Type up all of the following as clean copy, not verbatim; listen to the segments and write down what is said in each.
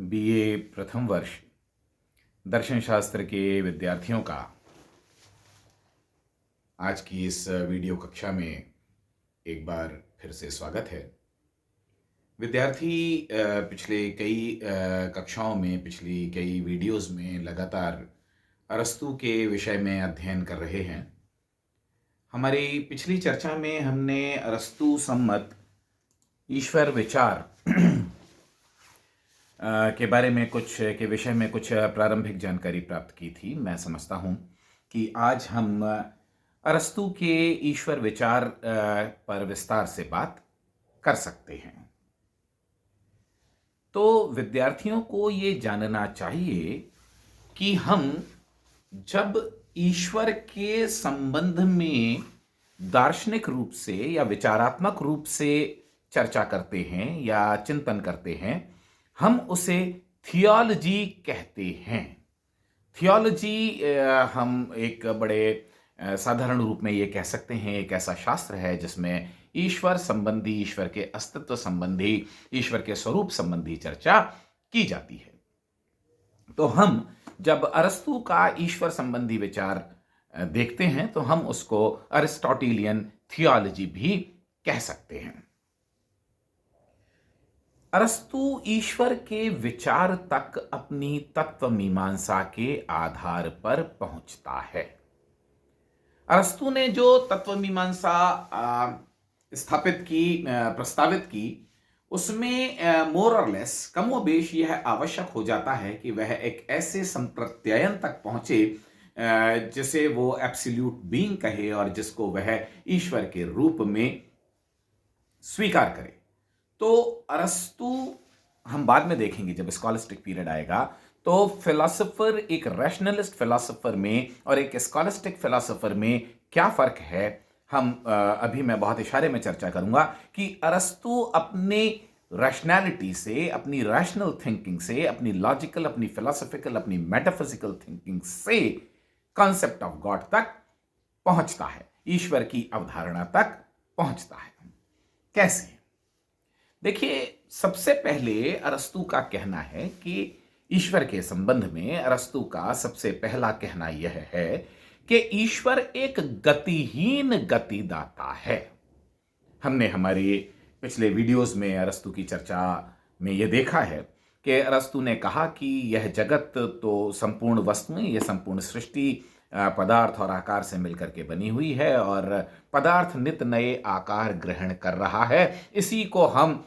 BA प्रथम वर्ष दर्शन शास्त्र के विद्यार्थियों का आज की इस वीडियो कक्षा में एक बार फिर से स्वागत है। विद्यार्थी पिछले कई कक्षाओं में, पिछली कई वीडियोस में लगातार अरस्तू के विषय में अध्ययन कर रहे हैं। हमारी पिछली चर्चा में हमने अरस्तू सम्मत ईश्वर विचार के बारे में के विषय में कुछ प्रारंभिक जानकारी प्राप्त की थी। मैं समझता हूँ कि आज हम अरस्तू के ईश्वर विचार पर विस्तार से बात कर सकते हैं। तो विद्यार्थियों को ये जानना चाहिए कि हम जब ईश्वर के संबंध में दार्शनिक रूप से या विचारात्मक रूप से चर्चा करते हैं या चिंतन करते हैं, हम उसे थियोलॉजी कहते हैं। थियोलॉजी हम एक बड़े साधारण रूप में ये कह सकते हैं, एक ऐसा शास्त्र है जिसमें ईश्वर संबंधी, ईश्वर के अस्तित्व संबंधी, ईश्वर के स्वरूप संबंधी चर्चा की जाती है। तो हम जब अरस्तू का ईश्वर संबंधी विचार देखते हैं तो हम उसको अरिस्टोटेलियन थियोलॉजी भी कह सकते हैं। अरस्तू ईश्वर के विचार तक अपनी तत्व मीमांसा के आधार पर पहुंचता है। अरस्तू ने जो तत्व मीमांसा प्रस्तावित की, उसमें मोर और लेस, कमोबेश यह आवश्यक हो जाता है कि वह एक ऐसे संप्रत्ययन तक पहुंचे जिसे वो एब्सोल्यूट बीइंग कहे और जिसको वह ईश्वर के रूप में स्वीकार करे। तो अरस्तू, हम बाद में देखेंगे जब स्कॉलिस्टिक पीरियड आएगा, तो फिलोसोफर, एक रैशनलिस्ट फिलोसोफर में और एक स्कॉलिस्टिक फिलोसोफर में क्या फर्क है, हम अभी मैं बहुत इशारे में चर्चा करूंगा कि अरस्तू अपने रैशनैलिटी से, अपनी रैशनल थिंकिंग से, अपनी लॉजिकल, अपनी फिलोसॉफिकल, अपनी मेटाफिजिकल थिंकिंग से कॉन्सेप्ट ऑफ गॉड तक पहुंचता है, ईश्वर की अवधारणा तक पहुंचता है। कैसे? देखिए, सबसे पहले अरस्तू का कहना है कि ईश्वर के संबंध में अरस्तू का सबसे पहला कहना यह है कि ईश्वर एक गतिहीन गतिदाता है। हमने हमारे पिछले वीडियोस में अरस्तू की चर्चा में यह देखा है कि अरस्तू ने कहा कि यह जगत तो संपूर्ण वस्तुएं, यह संपूर्ण सृष्टि पदार्थ और आकार से मिलकर के बनी हुई है और पदार्थ नित नए आकार ग्रहण कर रहा है। इसी को हम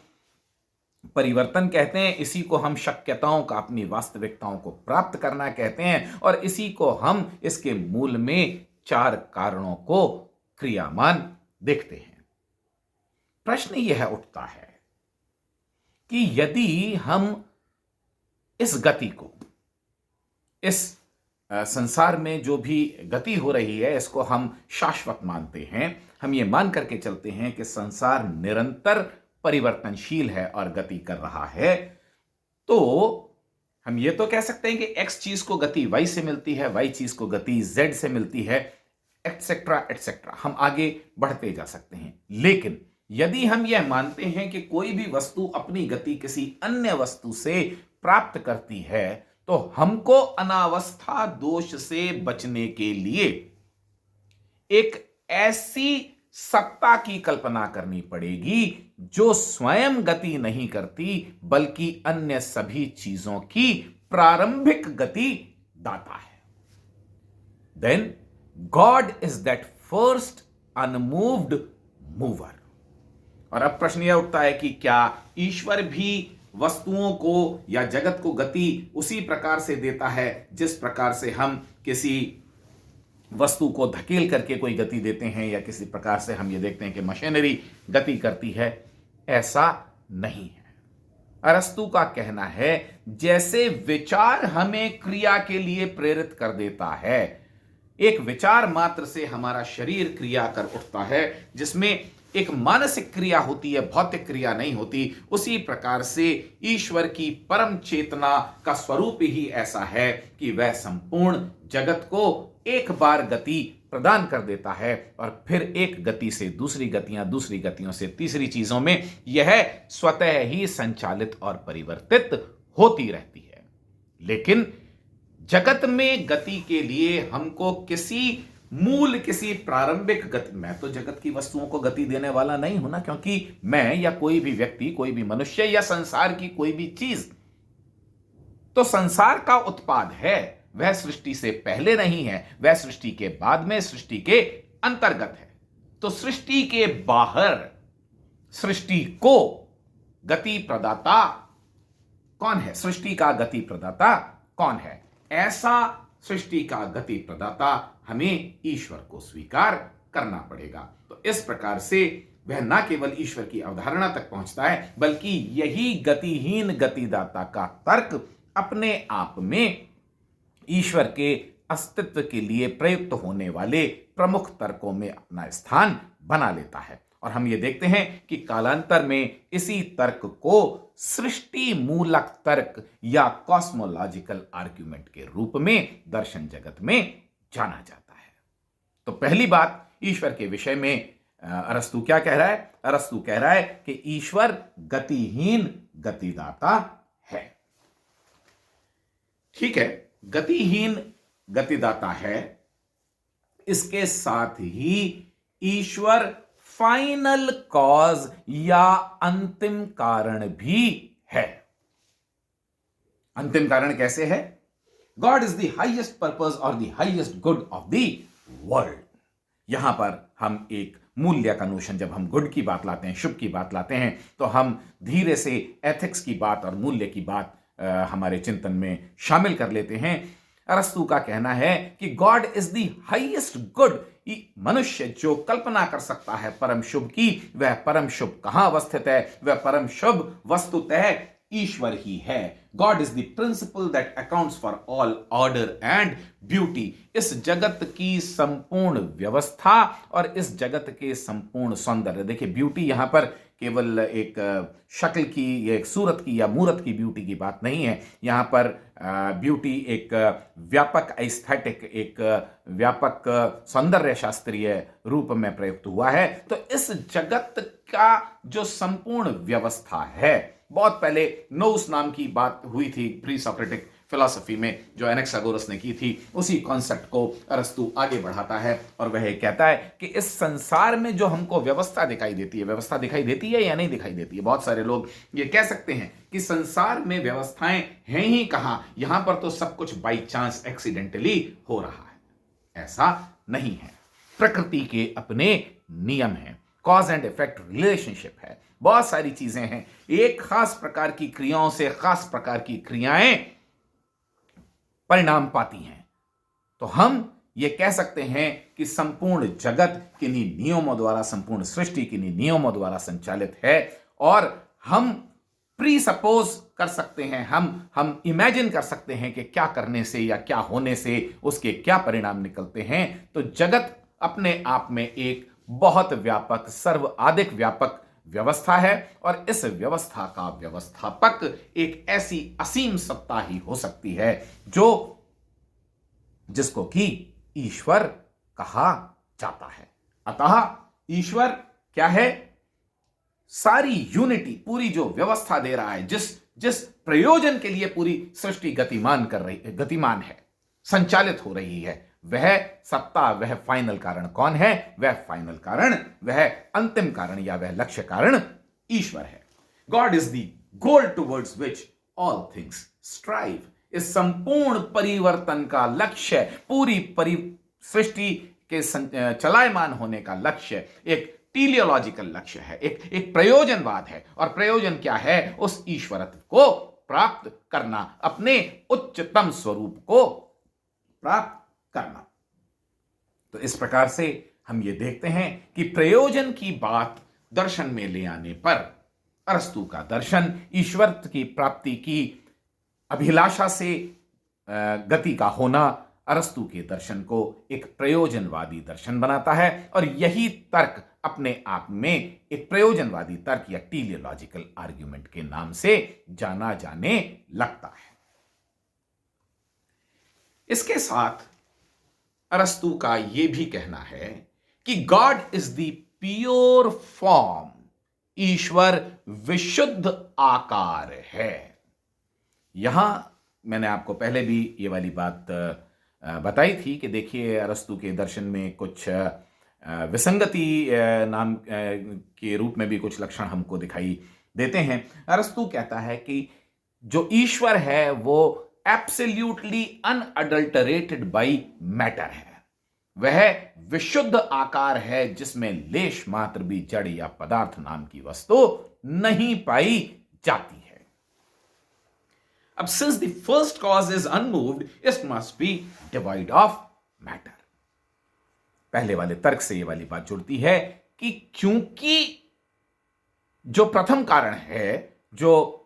परिवर्तन कहते हैं, इसी को हम शक्यताओं का, अपनी वास्तविकताओं को प्राप्त करना कहते हैं और इसी को हम इसके मूल में चार कारणों को क्रियामान देखते हैं। प्रश्न यह उठता है कि यदि हम इस गति को, इस संसार में जो भी गति हो रही है, इसको हम शाश्वत मानते हैं, हम ये मान करके चलते हैं कि संसार निरंतर परिवर्तनशील है और गति कर रहा है, तो हम ये तो कह सकते हैं कि एक्स चीज को गति वाई से मिलती है, वाई चीज को गति जेड से मिलती है, एटसेट्रा एटसेट्रा। हम आगे बढ़ते जा सकते हैं। लेकिन यदि हम यह मानते हैं कि कोई भी वस्तु अपनी गति किसी अन्य वस्तु से प्राप्त करती है, तो हमको अनावस्था दोष से बचने के लिए एक ऐसी सत्ता की कल्पना करनी पड़ेगी जो स्वयं गति नहीं करती बल्कि अन्य सभी चीजों की प्रारंभिक गति दाता है। Then God is that first unmoved mover. और अब प्रश्न यह उठता है कि क्या ईश्वर भी वस्तुओं को या जगत को गति उसी प्रकार से देता है जिस प्रकार से हम किसी वस्तु को धकेल करके कोई गति देते हैं, या किसी प्रकार से हम ये देखते हैं कि मशीनरी गति करती है? ऐसा नहीं है। अरस्तू का कहना है जैसे विचार हमें क्रिया के लिए प्रेरित कर देता है, एक विचार मात्र से हमारा शरीर क्रिया कर उठता है, जिसमें एक मानसिक क्रिया होती है, भौतिक क्रिया नहीं होती, उसी प्रकार से ईश्वर की परम चेतना का स्वरूप ही ऐसा है कि वह संपूर्ण जगत को एक बार गति प्रदान कर देता है और फिर एक गति से दूसरी गतियां, दूसरी गतियों से तीसरी चीजों में यह स्वतः ही संचालित और परिवर्तित होती रहती है। लेकिन जगत में गति के लिए हमको किसी प्रारंभिक गति, मैं तो जगत की वस्तुओं को गति देने वाला नहीं हूं ना, क्योंकि मैं या कोई भी व्यक्ति, कोई भी मनुष्य या संसार की कोई भी चीज तो संसार का उत्पाद है। वह सृष्टि से पहले नहीं है, वह सृष्टि के बाद में, सृष्टि के अंतर्गत है। तो सृष्टि के बाहर सृष्टि को गति प्रदाता कौन है? सृष्टि का गति प्रदाता कौन है? ऐसा सृष्टि का गति प्रदाता हमें ईश्वर को स्वीकार करना पड़ेगा। तो इस प्रकार से वह न केवल ईश्वर की अवधारणा तक पहुंचता है, बल्कि यही गतिहीन गतिदाता का तर्क अपने आप में ईश्वर के अस्तित्व के लिए प्रयुक्त होने वाले प्रमुख तर्कों में अपना स्थान बना लेता है। और हम ये देखते हैं कि कालांतर में इसी तर्क को सृष्टि मूलक तर्क या कॉस्मोलॉजिकल आर्ग्यूमेंट के रूप में दर्शन जगत में जाना जाता है। तो पहली बात, ईश्वर के विषय में अरस्तु क्या कह रहा है? अरस्तु कह रहा है कि ईश्वर गतिहीन गतिदाता है। ठीक है, गतिहीन गतिदाता है, इसके साथ ही ईश्वर फाइनल कॉज या अंतिम कारण भी है। अंतिम कारण कैसे है? God is the highest purpose और the highest good of the world. यहां पर हम एक मूल्य का नोशन, जब हम गुड की बात लाते हैं, शुभ की बात लाते हैं, तो हम धीरे से एथिक्स की बात और मूल्य की बात हमारे चिंतन में शामिल कर लेते हैं। अरस्तु का कहना है कि God is the highest good. मनुष्य जो कल्पना कर सकता है परम शुभ की, वह परम शुभ कहां अवस्थित है? वह परम शुभ वस्तुतः ईश्वर ही है। God is the principal that accounts for all order and beauty. इस जगत की संपूर्ण व्यवस्था और इस जगत के संपूर्ण सौंदर्य, देखिए ब्यूटी यहां पर केवल एक शक्ल की या एक सूरत की या मूरत की ब्यूटी की बात नहीं है। यहां पर ब्यूटी एक व्यापक एस्थेटिक, एक व्यापक सौंदर्य शास्त्रीय रूप में प्रयुक्त हुआ है। तो इस जगत का जो संपूर्ण व्यवस्था है, बहुत पहले नोस नाम की बात हुई थी प्री सोक्रेटिक फिलॉसफी में, जो एनेक्सागोरस ने की थी, उसी कॉन्सेप्ट को अरस्तु आगे बढ़ाता है और वह कहता है कि इस संसार में जो हमको व्यवस्था दिखाई देती है, व्यवस्था दिखाई देती है या नहीं दिखाई देती है? बहुत सारे लोग ये कह सकते हैं कि संसार में व्यवस्थाएं हैं ही कहां, यहां पर तो सब कुछ बाई चांस एक्सीडेंटली हो रहा है। ऐसा नहीं है। प्रकृति के अपने नियम हैं, कॉज एंड इफेक्ट रिलेशनशिप है, बहुत सारी चीजें हैं। एक खास प्रकार की क्रियाओं से खास प्रकार की क्रियाएं परिणाम पाती हैं। तो हम ये कह सकते हैं कि संपूर्ण जगत किन्हीं नियमों द्वारा, संपूर्ण सृष्टि किन्हीं नियमों द्वारा संचालित है। और हम प्री सपोज कर सकते हैं, हम इमेजिन कर सकते हैं कि क्या करने से या क्या होने से उसके क्या परिणाम निकलते हैं। तो जगत अपने आप में एक बहुत व्यापक, सर्वाधिक व्यापक व्यवस्था है और इस व्यवस्था का व्यवस्थापक एक ऐसी असीम सत्ता ही हो सकती है जिसको कि ईश्वर कहा जाता है। अतः ईश्वर क्या है? सारी यूनिटी, पूरी जो व्यवस्था दे रहा है, जिस प्रयोजन के लिए पूरी सृष्टि गतिमान है, संचालित हो रही है, वह सत्ता, वह फाइनल कारण कौन है? वह फाइनल कारण, वह अंतिम कारण या वह लक्ष्य कारण ईश्वर है। God is the goal towards which all things strive. इस संपूर्ण परिवर्तन का लक्ष्य, पूरी सृष्टि के चलायमान होने का लक्ष्य एक टीलियोलॉजिकल लक्ष्य है, एक प्रयोजनवाद है। और प्रयोजन क्या है? उस ईश्वरत्व को प्राप्त करना, अपने उच्चतम स्वरूप को प्राप्त करना। तो इस प्रकार से हम ये देखते हैं कि प्रयोजन की बात दर्शन में ले आने पर अरस्तु का दर्शन ईश्वर की प्राप्ति की अभिलाषा से गति का होना अरस्तु के दर्शन को एक प्रयोजनवादी दर्शन बनाता है। और यही तर्क अपने आप में एक प्रयोजनवादी तर्क या टीलियोलॉजिकल आर्ग्यूमेंट के नाम से जाना जाने लगता है। इसके साथ अरस्तु का यह भी कहना है कि God is the pure form. ईश्वर विशुद्ध आकार है। यहाँ मैंने आपको पहले भी ये वाली बात बताई थी कि देखिए अरस्तु के दर्शन में कुछ विसंगति नाम के रूप में भी कुछ लक्षण हमको दिखाई देते हैं। अरस्तु कहता है कि जो ईश्वर है वो एब्सोल्यूटली अनअडल्टरेटेड बाय मैटर है, वह विशुद्ध आकार है जिसमें लेश मात्र भी जड़ या पदार्थ नाम की वस्तु नहीं पाई जाती है। अब since the first cause is unmoved, it must be divide of matter. पहले वाले तर्क से यह वाली बात जुड़ती है कि क्योंकि जो प्रथम कारण है, जो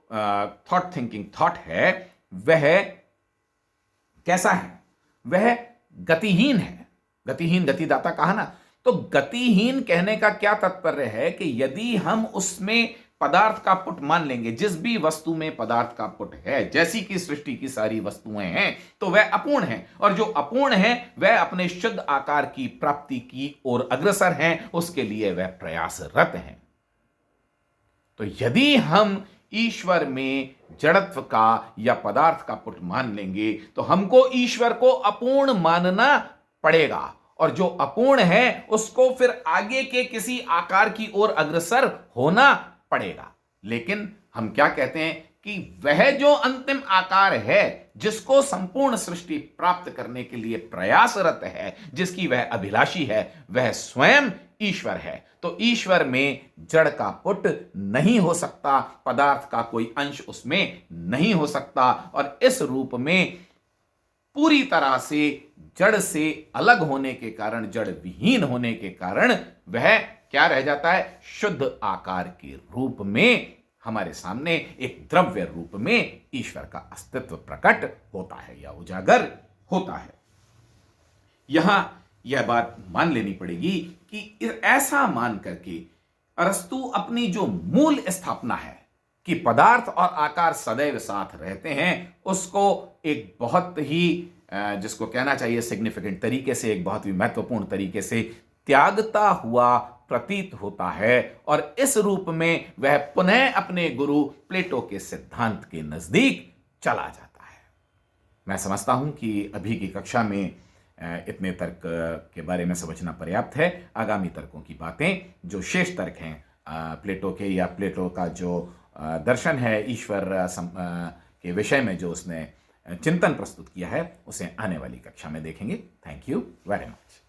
थॉट थिंकिंग थॉट है, वह कैसा है? वह गतिहीन है। गतिहीन गतिदाता कहा ना, तो गतिहीन कहने का क्या तात्पर्य है कि यदि हम उसमें पदार्थ का पुट मान लेंगे, जिस भी वस्तु में पदार्थ का पुट है, जैसी कि सृष्टि की सारी वस्तुएं हैं, तो वह अपूर्ण है, और जो अपूर्ण है वह अपने शुद्ध आकार की प्राप्ति की ओर अग्रसर है, उसके लिए वह प्रयासरत है। तो यदि हम ईश्वर में जड़त्व का या पदार्थ का पुट मान लेंगे तो हमको ईश्वर को अपूर्ण मानना पड़ेगा, और जो अपूर्ण है उसको फिर आगे के किसी आकार की ओर अग्रसर होना पड़ेगा। लेकिन हम क्या कहते हैं कि वह जो अंतिम आकार है, जिसको संपूर्ण सृष्टि प्राप्त करने के लिए प्रयासरत है, जिसकी वह अभिलाषी है, वह स्वयं ईश्वर है। तो ईश्वर में जड़ का पुट नहीं हो सकता, पदार्थ का कोई अंश उसमें नहीं हो सकता, और इस रूप में पूरी तरह से जड़ से अलग होने के कारण, जड़ विहीन होने के कारण वह क्या रह जाता है? शुद्ध आकार के रूप में हमारे सामने एक द्रव्य रूप में ईश्वर का अस्तित्व प्रकट होता है या उजागर होता है। यहां यह बात मान लेनी पड़ेगी कि ऐसा मान करके अरस्तु अपनी जो मूल स्थापना है कि पदार्थ और आकार सदैव साथ रहते हैं, उसको एक बहुत ही जिसको कहना चाहिए सिग्निफिकेंट तरीके से, एक बहुत ही महत्वपूर्ण तरीके से त्यागता हुआ प्रतीत होता है, और इस रूप में वह पुनः अपने गुरु प्लेटो के सिद्धांत के नजदीक चला जाता है। मैं समझता हूं कि अभी की कक्षा में इतने तर्क के बारे में समझना पर्याप्त है। आगामी तर्कों की बातें, जो शेष तर्क हैं प्लेटो के, या प्लेटो का जो दर्शन है ईश्वर के विषय में जो उसने चिंतन प्रस्तुत किया है, उसे आने वाली कक्षा में देखेंगे। Thank you very much.